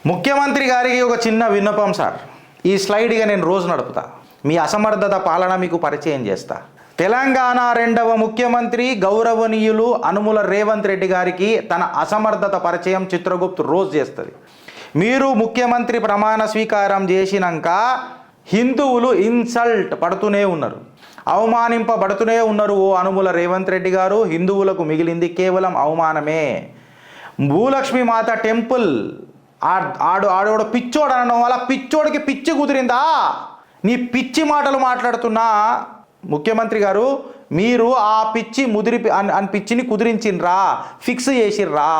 ముఖ్యమంత్రి గారికి ఒక చిన్న విన్నపం సార్. ఈ స్లైడ్గా నేను రోజు నడుపుతా, మీ అసమర్థత పాలన మీకు పరిచయం చేస్తా. తెలంగాణ రెండవ ముఖ్యమంత్రి గౌరవనీయులు అనుముల రేవంత్ రెడ్డి గారికి తన అసమర్థత పరిచయం చిత్రగుప్తు రోజు చేస్తుంది. మీరు ముఖ్యమంత్రి ప్రమాణ స్వీకారం చేసినాక హిందువులు ఇన్సల్ట్ పడుతూనే ఉన్నారు, అవమానింపబడుతూనే ఉన్నారు. ఓ అనుముల రేవంత్ రెడ్డి గారు, హిందువులకు మిగిలింది కేవలం అవమానమే. భూలక్ష్మి మాత టెంపుల్ ఆడోడు పిచ్చోడు అనడం వల్ల పిచ్చోడికి పిచ్చి కుదిరిందా? నీ పిచ్చి మాటలు మాట్లాడుతున్నా ముఖ్యమంత్రి గారు, మీరు ఆ పిచ్చి అని పిచ్చిని కుదిరించిండ్రా, ఫిక్స్ చేసిర్రా.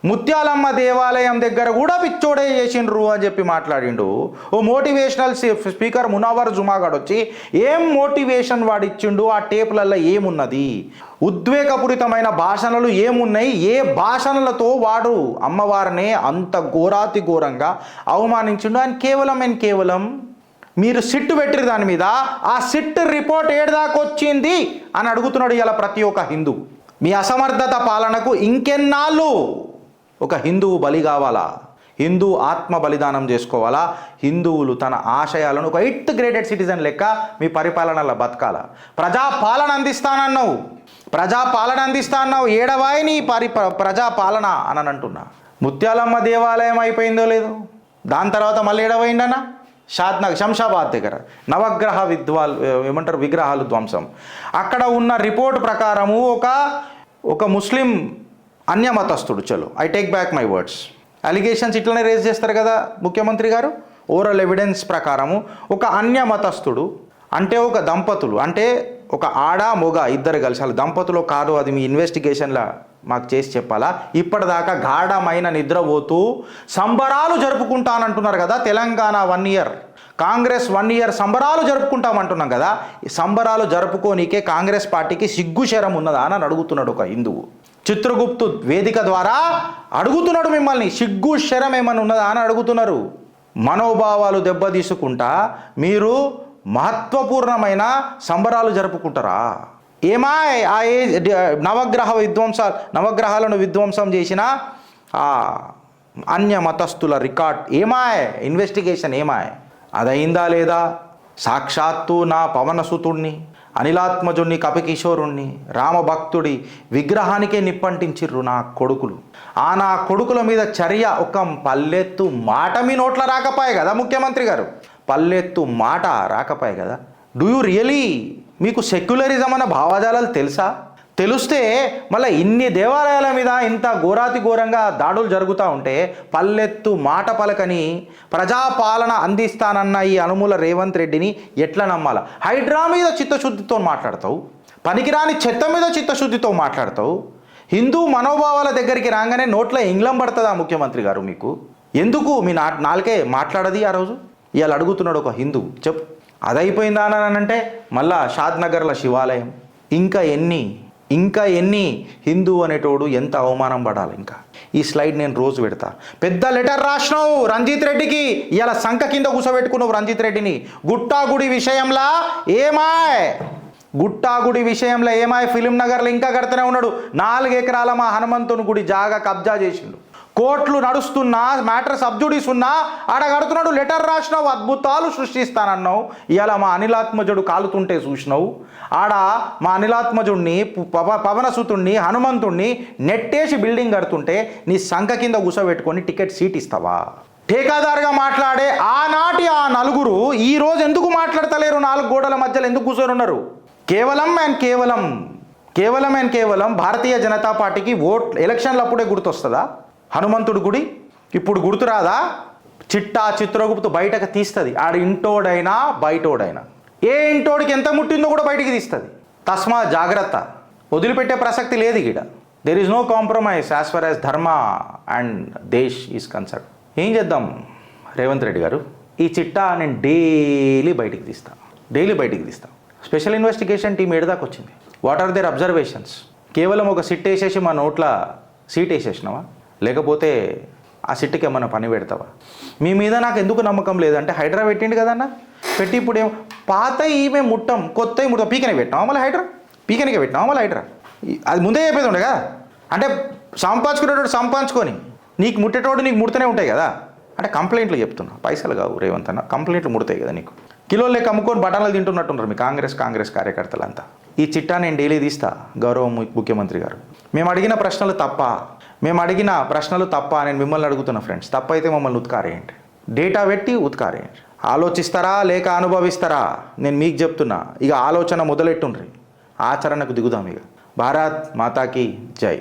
ముత్యాలమ్మ దేవాలయం దగ్గర కూడా పిచ్చోడే చేసిండ్రు అని చెప్పి మాట్లాడిండు. ఓ మోటివేషనల్ స్పీకర్ మునావర్ జుమాగాడు వచ్చి ఏం మోటివేషన్ వాడిచ్చిండు, ఆ టేపులలో ఏమున్నది, ఉద్వేగపూరితమైన భాషణలు ఏమున్నాయి, ఏ భాషణలతో వాడు అమ్మవారినే అంత ఘోరాతి ఘోరంగా అవమానించిండు అని కేవలం మీరు సిట్టు పెట్టిరు దాని మీద. ఆ సిట్ రిపోర్ట్ ఏడాకొచ్చింది అని అడుగుతున్నాడు ఇలా ప్రతి ఒక్క హిందూ. మీ అసమర్థత పాలనకు ఇంకెన్నాళ్ళు ఒక హిందువు బలి కావాలా? హిందూ ఆత్మ బలిదానం చేసుకోవాలా? హిందువులు తన ఆశయాలను ఒక 8th గ్రేడెడ్ సిటిజన్ లెక్క మీ పరిపాలనలో బతకాల? ప్రజాపాలన అందిస్తాన్నావు ఏడవాయి నీ ప్రజాపాలన అని అంటున్నా. ముత్యాలమ్మ దేవాలయం అయిపోయిందో లేదు, దాని తర్వాత మళ్ళీ ఏడవైందన్నా శంషాబాద్ దగ్గర నవగ్రహ విగ్రహాలు ధ్వంసం. అక్కడ ఉన్న రిపోర్ట్ ప్రకారము ఒక ముస్లిం అన్యమతస్థుడు, చలో I take back my words, allegations ఇట్లనే రేజ్ చేస్తారు కదా ముఖ్యమంత్రి గారు. ఓరల్ ఎవిడెన్స్ ప్రకారము ఒక అన్యమతస్థుడు అంటే ఒక దంపతులు, అంటే ఒక ఆడ మొగ ఇద్దరు కలిసి, వాళ్ళ దంపతులు కాదు, అది మీ ఇన్వెస్టిగేషన్లో మాకు చేసి చెప్పాలా. ఇప్పటిదాకా గాఢమైన నిద్రపోతూ సంబరాలు జరుపుకుంటానంటున్నారు కదా. తెలంగాణ 1 year, కాంగ్రెస్ 1 year సంబరాలు జరుపుకుంటామంటున్నాం కదా. ఈ సంబరాలు జరుపుకోనికే కాంగ్రెస్ పార్టీకి సిగ్గుశరం ఉన్నదా అని అడుగుతున్నాడు ఒక హిందువు. చిత్రగుప్తు వేదిక ద్వారా అడుగుతున్నాడు మిమ్మల్ని, సిగ్గు శరం ఏమన్నా ఉన్నదా అని అడుగుతున్నారు. మనోభావాలు దెబ్బతీసుకుంటా మీరు మహత్వపూర్ణమైన సంబరాలు జరుపుకుంటారా? ఏమాయ్ ఆ నవగ్రహాలను విధ్వంసం చేసిన ఆ అన్య మతస్థుల రికార్డ్ ఏమాయ్, ఇన్వెస్టిగేషన్ ఏమాయ్, అదైందా లేదా? సాక్షాత్తు నా పవనసుతుణ్ణి, అనిలాత్మజుణ్ణి, కపికిషోరుణ్ణి, రామభక్తుడి విగ్రహానికే నిప్పంటించిర్రు నా కొడుకులు. నా కొడుకుల మీద చర్య ఒక పల్లెత్తు మాట మీ నోట్ల రాకపోయే కదా ముఖ్యమంత్రి గారు, పల్లెత్తు మాట రాకపోయే కదా. డూ యూ రియలీ, మీకు సెక్యులరిజం అన్న భావజాలాలు తెలుసా? తెలిస్తే మళ్ళీ ఇన్ని దేవాలయాల మీద ఇంత ఘోరాతి ఘోరంగా దాడులు జరుగుతూ ఉంటే పల్లెత్తు మాట పలకని ప్రజాపాలన అందిస్తానన్న ఈ అనుముల రేవంత్ రెడ్డిని ఎట్లా నమ్మాలా? హైడ్రా మీద చిత్తశుద్ధితో మాట్లాడతావు, పనికిరాని చెత్త మీద చిత్తశుద్ధితో మాట్లాడతావు. హిందూ మనోభావాల దగ్గరికి రాగానే నోట్ల ఇంగ్లం పడుతుందా ముఖ్యమంత్రి గారు? మీకు ఎందుకు మీ నాలుకే మాట్లాడది? ఆ రోజు ఇవాళ అడుగుతున్నాడు ఒక హిందూ, చెప్పు అదైపోయిందా అని అంటే మళ్ళా షాద్నగర్ల శివాలయం, ఇంకా ఎన్ని హిందూ అనేటోడు ఎంత అవమానం పడాలి? ఇంకా ఈ స్లైడ్ నేను రోజు పెడతా. పెద్ద లెటర్ రాసినావు రంజిత్ రెడ్డికి, ఇలా సంఖ కింద కూసబెట్టుకున్నావు రంజిత్ రెడ్డిని. గుట్టాగుడి విషయంలో ఏమాయ్ ఫిలిం నగర్లో ఇంకా కడుతూనే ఉన్నాడు. 4 ఎకరాల మా హనుమంతుని గుడి జాగా కబ్జా చేసిండు. కోర్టులు నడుస్తున్నా, మ్యాటర్ సబ్జుడీస్ ఉన్నా ఆడ కడుతున్నాడు. లెటర్ రాసినావు, అద్భుతాలు సృష్టిస్తానన్నావు. ఇవాళ మా అనిలాత్మజుడు కాలుతుంటే చూసినావు. ఆడ మా అనిలాత్మజుడిని, పవనసుతుణ్ణి, హనుమంతుణ్ణి నెట్టేసి బిల్డింగ్ కడుతుంటే నీ సంఖ కింద కూసబెట్టుకొని టికెట్ సీట్ ఇస్తావా? ఠేకాదారుగా మాట్లాడే ఆనాటి ఆ నలుగురు ఈరోజు ఎందుకు మాట్లాడతలేరు? 4 గోడల మధ్యలో ఎందుకు కూర్చొని ఉన్నారు? కేవలం భారతీయ జనతా పార్టీకి ఎలక్షన్లు అప్పుడే గుర్తొస్తుందా? హనుమంతుడు గుడి ఇప్పుడు గుర్తురాదా? చిత్రగుప్తు బయటకు తీస్తుంది. ఆడ ఇంటోడైనా బయటోడైనా, ఏ ఇంటోడికి ఎంత ముట్టిందో కూడా బయటికి తీస్తుంది. తస్మా జాగ్రత్త, వదిలిపెట్టే ప్రసక్తి లేదు ఇక్కడ. There is no compromise as far as dharma and desh is concern. ఏం చేద్దాం రేవంత్ రెడ్డి గారు? ఈ చిట్టా నేను డైలీ బయటికి తీస్తాను. స్పెషల్ ఇన్వెస్టిగేషన్ టీం ఏడదాకా వచ్చింది. What are their observations? కేవలం ఒక సిట్ వేసేసి మా నోట్ల సీట్ వేసేసినావా? లేకపోతే ఆ సిట్కి ఏమన్నా పని పెడతావా? మీ మీద నాకు ఎందుకు నమ్మకం లేదంటే హైడ్రా పెట్టిండు కదన్న, పెట్టి ఇప్పుడు ఏం పాత ఈమె ముట్టం కొత్త ముట్టం పీకనే పెట్టినావా? మళ్ళీ హైడ్రా అది ముందే చెప్పేది ఉండే కదా. అంటే సంపాదించుకునేటోడు సంపాదించుకొని నీకు ముట్టేటోడు నీకు ముడుతూనే ఉంటాయి కదా. అంటే కంప్లైంట్లు చెప్తున్నా, పైసలు కావు రేవంత్ అన్న, కంప్లైంట్లు ముడతాయి కదా నీకు. కిలో లెక్క అమ్ముకొని బఠానలు తింటున్నట్టున్నారు మీ కాంగ్రెస్ కార్యకర్తలంతా. ఈ చిట్టా నేను డైలీ తీస్తా గౌరవ ముఖ్యమంత్రి గారు. మేము అడిగిన ప్రశ్నలు తప్ప నేను మిమ్మల్ని అడుగుతున్నా ఫ్రెండ్స్. తప్ప అయితే మమ్మల్ని ఉత్కారేయండి, డేటా పెట్టి ఉత్కారేయండి. ఆలోచిస్తారా లేక అనుభవిస్తారా నేను మీకు చెప్తున్నా. ఇక ఆలోచన మొదలెట్టుండ్రి, ఆచరణకు దిగుదాం. ఇక భారత్ మాతాకి జై.